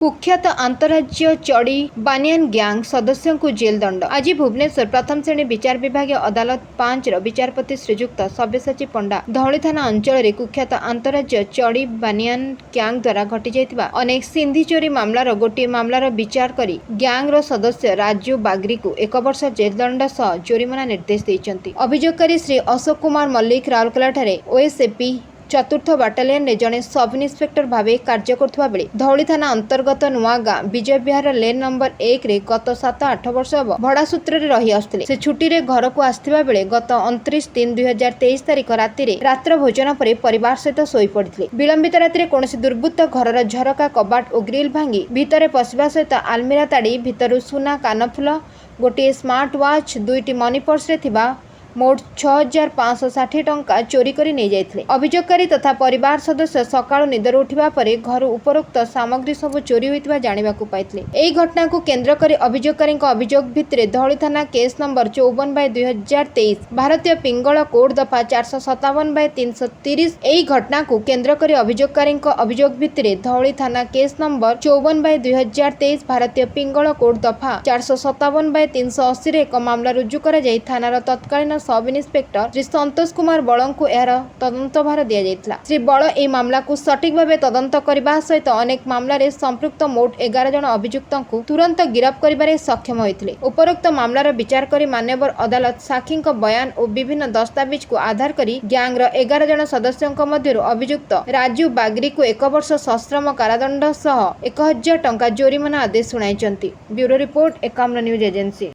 कुख्यात अंतरराज्य चढ़ी बानियान गैंग सदस्यों को जेल दंड। आज भुवनेश्वर प्रथम श्रेणी विचार विभाग अदालत 5 विचारपति श्रीजुक्त सब्यसाची पंडा धौली थाना अंचल में कुख्यात अंतरराज्य चढ़ी बानियान गैंग द्वारा घटी जाइतिबा अनेक सिंधी चोरी मामलार गोटे मामलार विचार करी गैंग सदस्य राजू बागरी को 1 वर्ष जेल दंड सह जोरिमाना निर्देश देइछन्ति। अभियोगकारी श्री अशोक कुमार मल्लिक राउरकेला ठारे ओएसएपी चतुर्थ बाटालियन रे जड़े सब इन्स्पेक्टर भावे कार्य करुवा बेले धौली थाना अंतर्गत नुआगाँ विजय विहार लेन नंबर 1 रे गत 7-8 वर्ष हब भड़ा सूत्र रे रही आसुथिले। से छुट्टी रे घर को आसथिबा बेले गत 29/3/2023 तारिख राति रात्र भोजन पर परिवार सहित सोई पड़िथिले। विलंबित राति कौनसी दुर्बृत्त घरर झरका कबाट और ग्रिल भांगी भितर पशिबा सहित आलमीरा ताड़ी भितरु सुना कानफुल गोटे स्मार्ट वाच 2टी मनी पर्स रे थिबा मोट 6,560 टंका चोरी करी नहीं जाइथिले। अभियोगकारी तथा परिवार सदस्य सकाळु निदर उठिबा परे घर उपरोक्त सामग्री सब चोरी होइतिबा जानिबाकु पाइथिले। एही घटना को केंद्र करी अभियोगकारी अभियोग भितरे धौली थाना केस नंबर 54/2023 भारतीय पिंगल कोड दफा 457/330 एही घटना को केंद्र करी अभियोगकारी अभियोग भितरे धौली थाना केस नंबर 54/2023 भारतीय पिंगल कोड दफा 457/380 रे एक मामला रुजु करा जाई थानार तत्कालीन सब इन्स्पेक्टर श्री संतोष कुमार बल को यार तदंत भार दि जाइथिला। श्री बल ए मामला को सठिक भाव तदंत करने सहित अनेक मामलें संपृक्त मोट 11 जन अभियुक्त को तुरंत गिरफ्त करिबारे सक्षम होइथिले। उपरोक्त मामलार विचार करी मान्यवर अदालत साक्षी बयान और विभिन्न दस्तावेज को आधार करी गैंगर 11 जन सदस्यों मध्य अभियुक्त राजू बागरी को 1 वर्ष सश्रम कारादंड सह 1,000 टंका जोरिमाना आदेश शुणाइछन्ति। Bureau report Ekamra news agency.